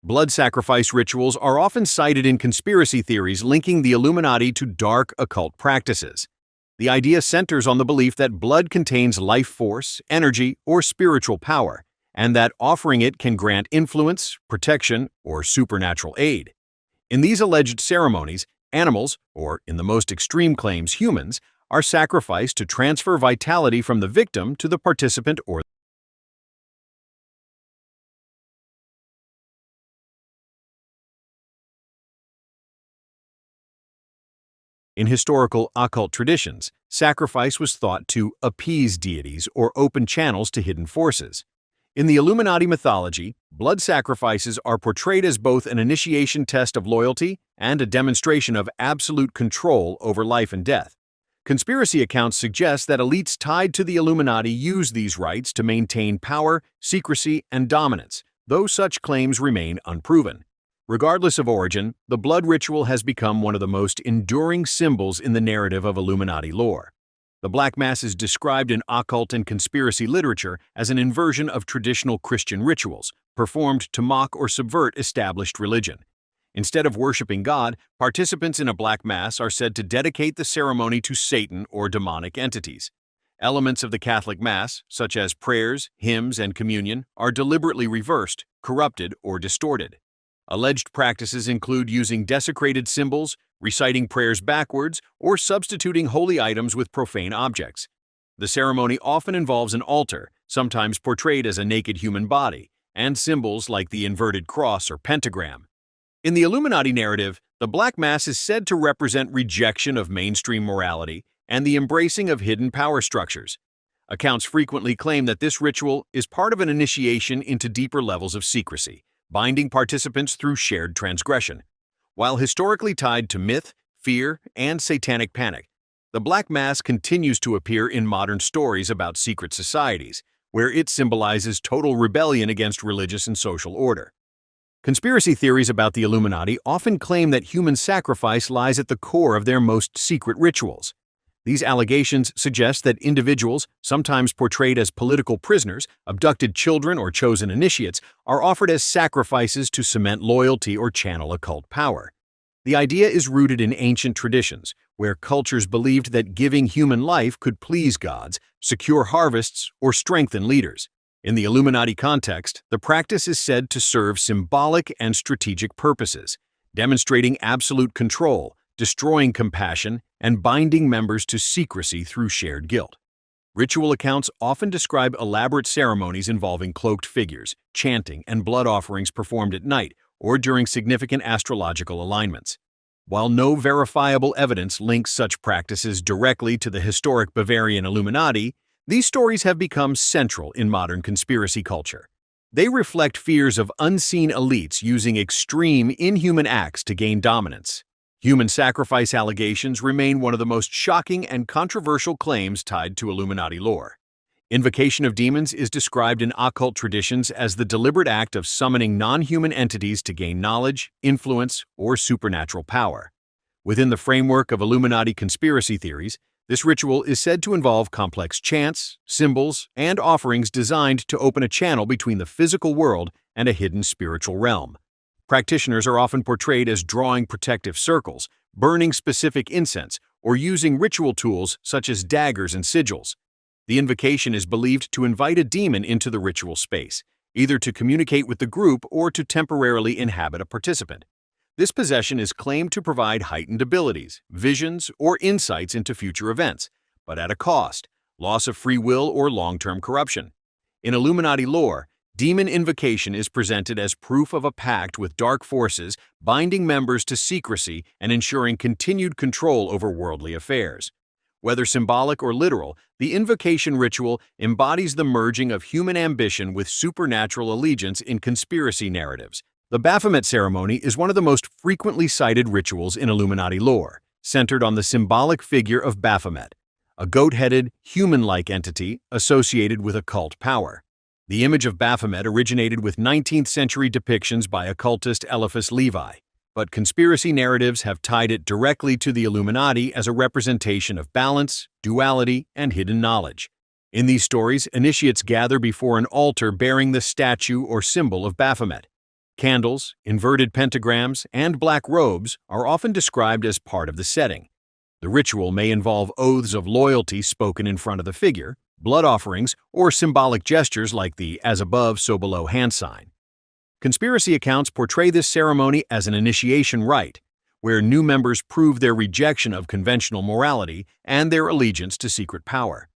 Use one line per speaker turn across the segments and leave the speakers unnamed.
Blood sacrifice rituals are often cited in conspiracy theories linking the Illuminati to dark occult practices. The idea centers on the belief that blood contains life force, energy, or spiritual power, and that offering it can grant influence, protection, or supernatural aid. In these alleged ceremonies, animals, or in the most extreme claims humans, are sacrificed to transfer vitality from the victim to the participant or In historical occult traditions, sacrifice was thought to appease deities or open channels to hidden forces. In the Illuminati mythology, blood sacrifices are portrayed as both an initiation test of loyalty and a demonstration of absolute control over life and death. Conspiracy accounts suggest that elites tied to the Illuminati use these rites to maintain power, secrecy, and dominance, though such claims remain unproven. Regardless of origin, the blood ritual has become one of the most enduring symbols in the narrative of Illuminati lore. The Black Mass is described in occult and conspiracy literature as an inversion of traditional Christian rituals, performed to mock or subvert established religion. Instead of worshiping God, participants in a Black Mass are said to dedicate the ceremony to Satan or demonic entities. Elements of the Catholic Mass, such as prayers, hymns, and communion, are deliberately reversed, corrupted, or distorted. Alleged practices include using desecrated symbols, reciting prayers backwards, or substituting holy items with profane objects. The ceremony often involves an altar, sometimes portrayed as a naked human body, and symbols like the inverted cross or pentagram. In the Illuminati narrative, the Black Mass is said to represent rejection of mainstream morality and the embracing of hidden power structures. Accounts frequently claim that this ritual is part of an initiation into deeper levels of secrecy, binding participants through shared transgression. While historically tied to myth, fear, and satanic panic, the Black Mass continues to appear in modern stories about secret societies, where it symbolizes total rebellion against religious and social order. Conspiracy theories about the Illuminati often claim that human sacrifice lies at the core of their most secret rituals. These allegations suggest that individuals, sometimes portrayed as political prisoners, abducted children, or chosen initiates, are offered as sacrifices to cement loyalty or channel occult power. The idea is rooted in ancient traditions, where cultures believed that giving human life could please gods, secure harvests, or strengthen leaders. In the Illuminati context, the practice is said to serve symbolic and strategic purposes, demonstrating absolute control, destroying compassion, and binding members to secrecy through shared guilt. Ritual accounts often describe elaborate ceremonies involving cloaked figures, chanting, and blood offerings performed at night or during significant astrological alignments. While no verifiable evidence links such practices directly to the historic Bavarian Illuminati, these stories have become central in modern conspiracy culture. They reflect fears of unseen elites using extreme, inhuman acts to gain dominance. Human sacrifice allegations remain one of the most shocking and controversial claims tied to Illuminati lore. Invocation of demons is described in occult traditions as the deliberate act of summoning non-human entities to gain knowledge, influence, or supernatural power. Within the framework of Illuminati conspiracy theories, this ritual is said to involve complex chants, symbols, and offerings designed to open a channel between the physical world and a hidden spiritual realm. Practitioners are often portrayed as drawing protective circles, burning specific incense, or using ritual tools such as daggers and sigils. The invocation is believed to invite a demon into the ritual space, either to communicate with the group or to temporarily inhabit a participant. This possession is claimed to provide heightened abilities, visions, or insights into future events, but at a cost: loss of free will or long-term corruption. In Illuminati lore, demon invocation is presented as proof of a pact with dark forces, binding members to secrecy and ensuring continued control over worldly affairs. Whether symbolic or literal, the invocation ritual embodies the merging of human ambition with supernatural allegiance in conspiracy narratives. The Baphomet ceremony is one of the most frequently cited rituals in Illuminati lore, centered on the symbolic figure of Baphomet, a goat-headed, human-like entity associated with occult power. The image of Baphomet originated with 19th-century depictions by occultist Eliphas Levi, but conspiracy narratives have tied it directly to the Illuminati as a representation of balance, duality, and hidden knowledge. In these stories, initiates gather before an altar bearing the statue or symbol of Baphomet. Candles, inverted pentagrams, and black robes are often described as part of the setting. The ritual may involve oaths of loyalty spoken in front of the figure, blood offerings, or symbolic gestures like the as above, so below hand sign. Conspiracy accounts portray this ceremony as an initiation rite, where new members prove their rejection of conventional morality and their allegiance to secret power.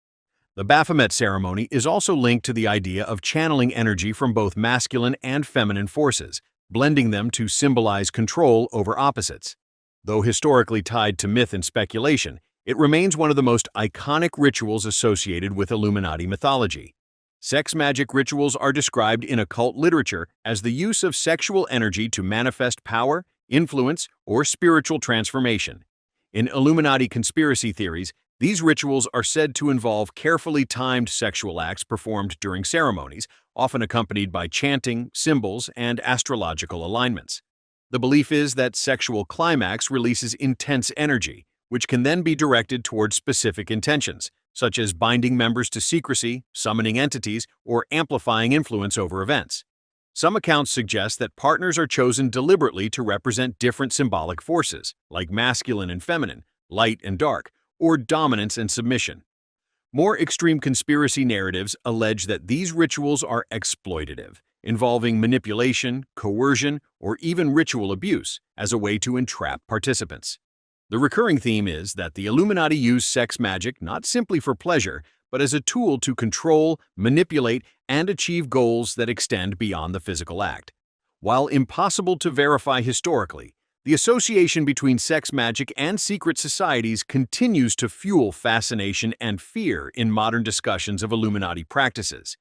The Baphomet ceremony is also linked to the idea of channeling energy from both masculine and feminine forces, blending them to symbolize control over opposites. Though historically tied to myth and speculation, it remains one of the most iconic rituals associated with Illuminati mythology. Sex magic rituals are described in occult literature as the use of sexual energy to manifest power, influence, or spiritual transformation. In Illuminati conspiracy theories, these rituals are said to involve carefully timed sexual acts performed during ceremonies, often accompanied by chanting, symbols, and astrological alignments. The belief is that sexual climax releases intense energy, which can then be directed towards specific intentions, such as binding members to secrecy, summoning entities, or amplifying influence over events. Some accounts suggest that partners are chosen deliberately to represent different symbolic forces, like masculine and feminine, light and dark, or dominance and submission. More extreme conspiracy narratives allege that these rituals are exploitative, involving manipulation, coercion, or even ritual abuse as a way to entrap participants. The recurring theme is that the Illuminati use sex magic not simply for pleasure, but as a tool to control, manipulate, and achieve goals that extend beyond the physical act. While impossible to verify historically, the association between sex magic and secret societies continues to fuel fascination and fear in modern discussions of Illuminati practices.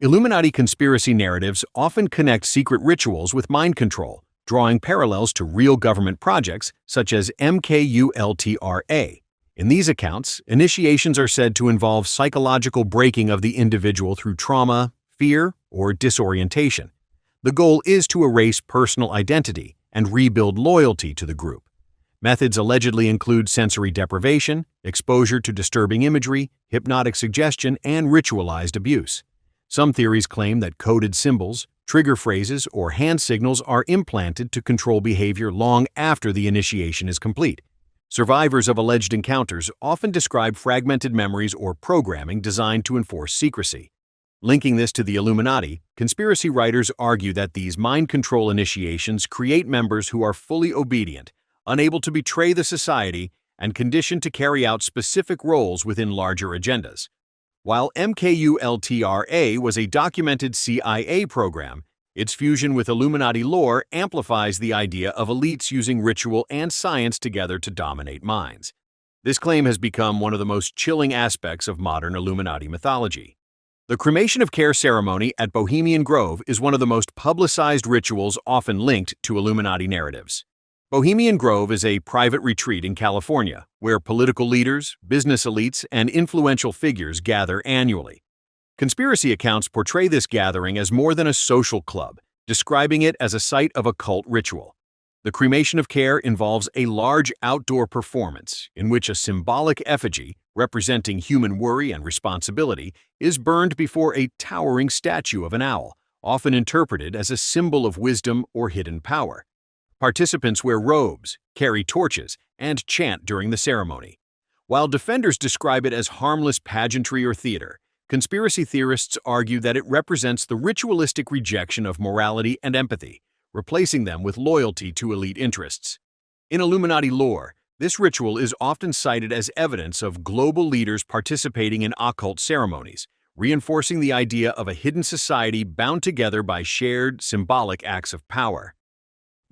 Illuminati conspiracy narratives often connect secret rituals with mind control, drawing parallels to real government projects such as MKUltra. In these accounts, initiations are said to involve psychological breaking of the individual through trauma, fear, or disorientation. The goal is to erase personal identity and rebuild loyalty to the group. Methods allegedly include sensory deprivation, exposure to disturbing imagery, hypnotic suggestion, and ritualized abuse. Some theories claim that coded symbols, trigger phrases, or hand signals are implanted to control behavior long after the initiation is complete. Survivors of alleged encounters often describe fragmented memories or programming designed to enforce secrecy. Linking this to the Illuminati, conspiracy writers argue that these mind control initiations create members who are fully obedient, unable to betray the society, and conditioned to carry out specific roles within larger agendas. While MKUltra was a documented CIA program, its fusion with Illuminati lore amplifies the idea of elites using ritual and science together to dominate minds. This claim has become one of the most chilling aspects of modern Illuminati mythology. The cremation of care ceremony at Bohemian Grove is one of the most publicized rituals often linked to Illuminati narratives. Bohemian Grove is a private retreat in California where political leaders, business elites, and influential figures gather annually. Conspiracy accounts portray this gathering as more than a social club, describing it as a site of occult ritual. The cremation of care involves a large outdoor performance in which a symbolic effigy, representing human worry and responsibility, is burned before a towering statue of an owl, often interpreted as a symbol of wisdom or hidden power. Participants wear robes, carry torches, and chant during the ceremony. While defenders describe it as harmless pageantry or theater, conspiracy theorists argue that it represents the ritualistic rejection of morality and empathy, replacing them with loyalty to elite interests. In Illuminati lore, this ritual is often cited as evidence of global leaders participating in occult ceremonies, reinforcing the idea of a hidden society bound together by shared, symbolic acts of power.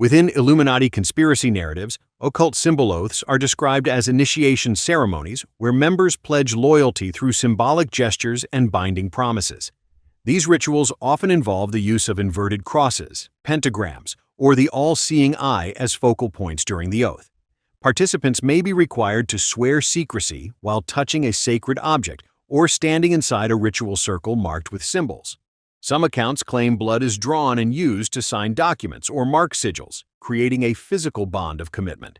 Within Illuminati conspiracy narratives, occult symbol oaths are described as initiation ceremonies where members pledge loyalty through symbolic gestures and binding promises. These rituals often involve the use of inverted crosses, pentagrams, or the all-seeing eye as focal points during the oath. Participants may be required to swear secrecy while touching a sacred object or standing inside a ritual circle marked with symbols. Some accounts claim blood is drawn and used to sign documents or mark sigils, creating a physical bond of commitment.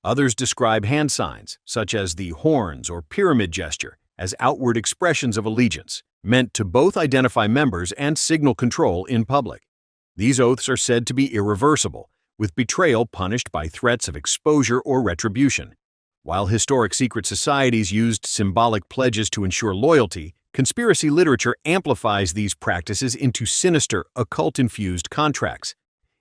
Others describe hand signs, such as the horns or pyramid gesture, as outward expressions of allegiance, meant to both identify members and signal control in public. These oaths are said to be irreversible, with betrayal punished by threats of exposure or retribution. While historic secret societies used symbolic pledges to ensure loyalty, conspiracy literature amplifies these practices into sinister, occult-infused contracts.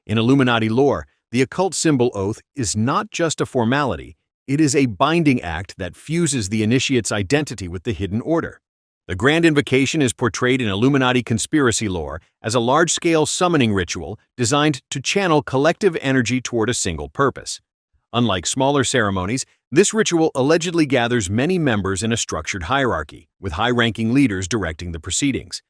In Illuminati lore, the occult symbol oath is not just a formality, it is a binding act that fuses the initiate's identity with the hidden order. The Grand Invocation is portrayed in Illuminati conspiracy lore as a large-scale summoning ritual designed to channel collective energy toward a single purpose. Unlike smaller ceremonies, this ritual allegedly gathers many members in a structured hierarchy, with high-ranking leaders directing the proceedings.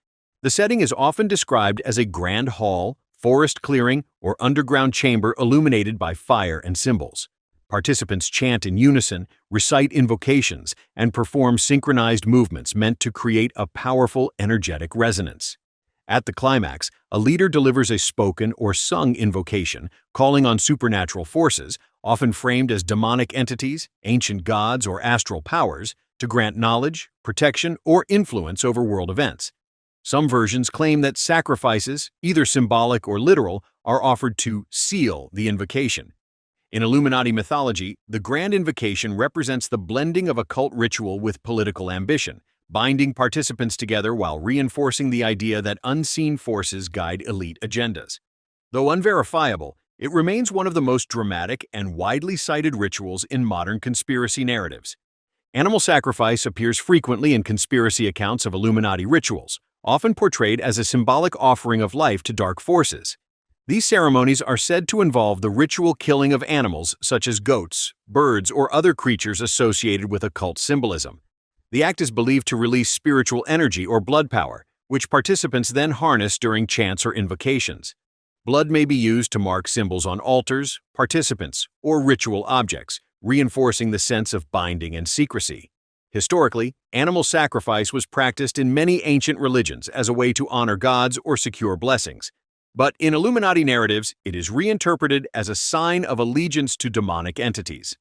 The setting is often described as a grand hall, forest clearing, or underground chamber illuminated by fire and symbols. Participants chant in unison, recite invocations, and perform synchronized movements meant to create a powerful, energetic resonance. At the climax, a leader delivers a spoken or sung invocation, calling on supernatural forces, often framed as demonic entities, ancient gods, or astral powers, to grant knowledge, protection, or influence over world events. Some versions claim that sacrifices, either symbolic or literal, are offered to seal the invocation. In Illuminati mythology, the Grand Invocation represents the blending of occult ritual with political ambition, binding participants together while reinforcing the idea that unseen forces guide elite agendas. Though unverifiable, it remains one of the most dramatic and widely cited rituals in modern conspiracy narratives. Animal sacrifice appears frequently in conspiracy accounts of Illuminati rituals, often portrayed as a symbolic offering of life to dark forces. These ceremonies are said to involve the ritual killing of animals such as goats, birds, or other creatures associated with occult symbolism. The act is believed to release spiritual energy or blood power, which participants then harness during chants or invocations. Blood may be used to mark symbols on altars, participants, or ritual objects, reinforcing the sense of binding and secrecy. Historically, animal sacrifice was practiced in many ancient religions as a way to honor gods or secure blessings. But in Illuminati narratives, it is reinterpreted as a sign of allegiance to demonic entities.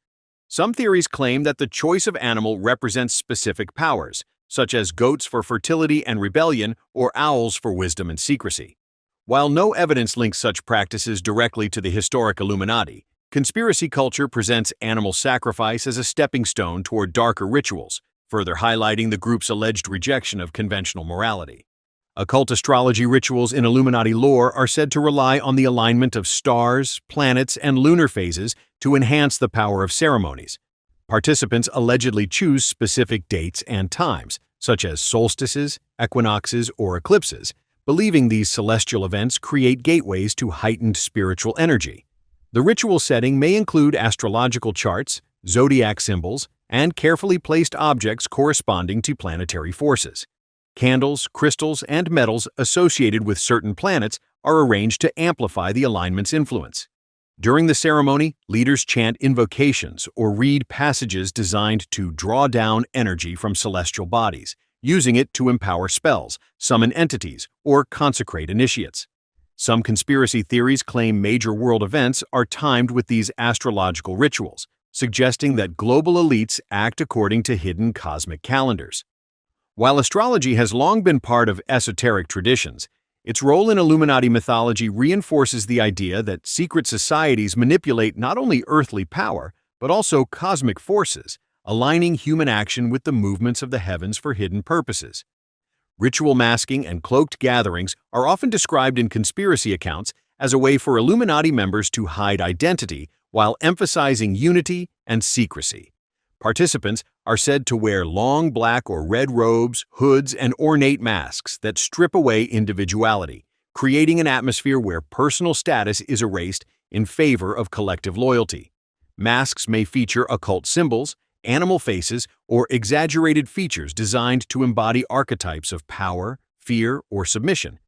Some theories claim that the choice of animal represents specific powers, such as goats for fertility and rebellion or owls for wisdom and secrecy. While no evidence links such practices directly to the historic Illuminati, conspiracy culture presents animal sacrifice as a stepping stone toward darker rituals, further highlighting the group's alleged rejection of conventional morality. Occult astrology rituals in Illuminati lore are said to rely on the alignment of stars, planets, and lunar phases to enhance the power of ceremonies. Participants allegedly choose specific dates and times, such as solstices, equinoxes, or eclipses, believing these celestial events create gateways to heightened spiritual energy. The ritual setting may include astrological charts, zodiac symbols, and carefully placed objects corresponding to planetary forces. Candles, crystals, and metals associated with certain planets are arranged to amplify the alignment's influence. During the ceremony, leaders chant invocations or read passages designed to draw down energy from celestial bodies, using it to empower spells, summon entities, or consecrate initiates. Some conspiracy theories claim major world events are timed with these astrological rituals, suggesting that global elites act according to hidden cosmic calendars. While astrology has long been part of esoteric traditions, its role in Illuminati mythology reinforces the idea that secret societies manipulate not only earthly power, but also cosmic forces, aligning human action with the movements of the heavens for hidden purposes. Ritual masking and cloaked gatherings are often described in conspiracy accounts as a way for Illuminati members to hide identity while emphasizing unity and secrecy. Participants are said to wear long black or red robes, hoods, and ornate masks that strip away individuality, creating an atmosphere where personal status is erased in favor of collective loyalty. Masks may feature occult symbols, animal faces, or exaggerated features designed to embody archetypes of power, fear, or submission.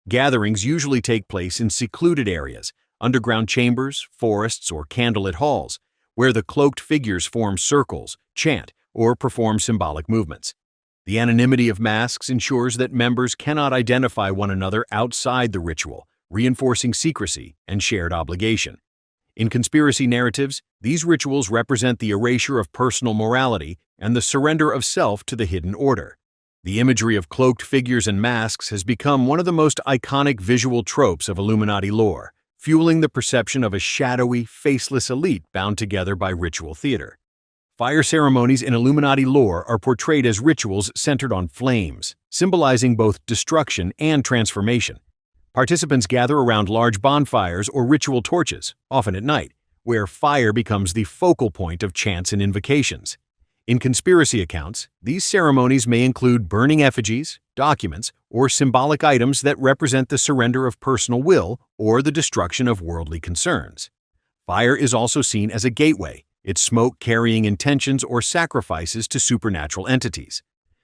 Gatherings usually take place in secluded areas, underground chambers, forests, or candlelit halls, where the cloaked figures form circles, chant, or perform symbolic movements. The anonymity of masks ensures that members cannot identify one another outside the ritual, reinforcing secrecy and shared obligation. In conspiracy narratives, these rituals represent the erasure of personal morality and the surrender of self to the hidden order. The imagery of cloaked figures and masks has become one of the most iconic visual tropes of Illuminati lore, fueling the perception of a shadowy, faceless elite bound together by ritual theater. Fire ceremonies in Illuminati lore are portrayed as rituals centered on flames, symbolizing both destruction and transformation. Participants gather around large bonfires or ritual torches, often at night, where fire becomes the focal point of chants and invocations. In conspiracy accounts, these ceremonies may include burning effigies, documents, or symbolic items that represent the surrender of personal will or the destruction of worldly concerns. Fire is also seen as a gateway, its smoke carrying intentions or sacrifices to supernatural entities.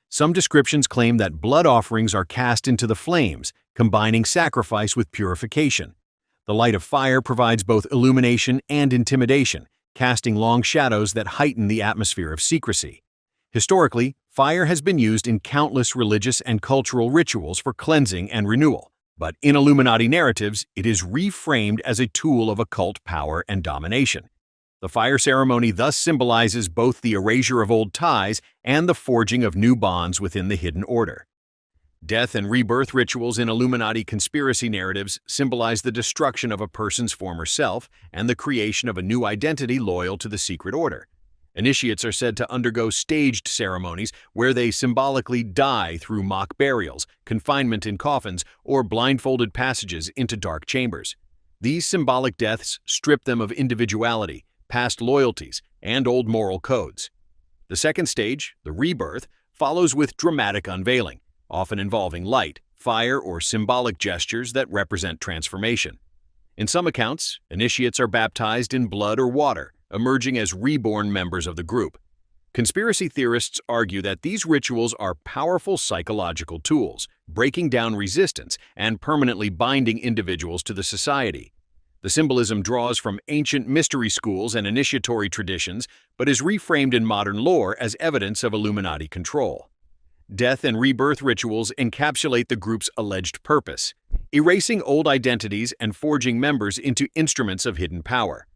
Some descriptions claim that blood offerings are cast into the flames, combining sacrifice with purification. The light of fire provides both illumination and intimidation, casting long shadows that heighten the atmosphere of secrecy. Historically, fire has been used in countless religious and cultural rituals for cleansing and renewal, but in Illuminati narratives, it is reframed as a tool of occult power and domination. The fire ceremony thus symbolizes both the erasure of old ties and the forging of new bonds within the hidden order. Death and rebirth rituals in Illuminati conspiracy narratives symbolize the destruction of a person's former self and the creation of a new identity loyal to the secret order. Initiates are said to undergo staged ceremonies where they symbolically die through mock burials, confinement in coffins, or blindfolded passages into dark chambers. These symbolic deaths strip them of individuality, past loyalties, and old moral codes. The second stage, the rebirth, follows with dramatic unveiling, often involving light, fire, or symbolic gestures that represent transformation. In some accounts, initiates are baptized in blood or water, emerging as reborn members of the group. Conspiracy theorists argue that these rituals are powerful psychological tools, breaking down resistance and permanently binding individuals to the society. The symbolism draws from ancient mystery schools and initiatory traditions, but is reframed in modern lore as evidence of Illuminati control. Death and rebirth rituals encapsulate the group's alleged purpose, erasing old identities and forging members into instruments of hidden power.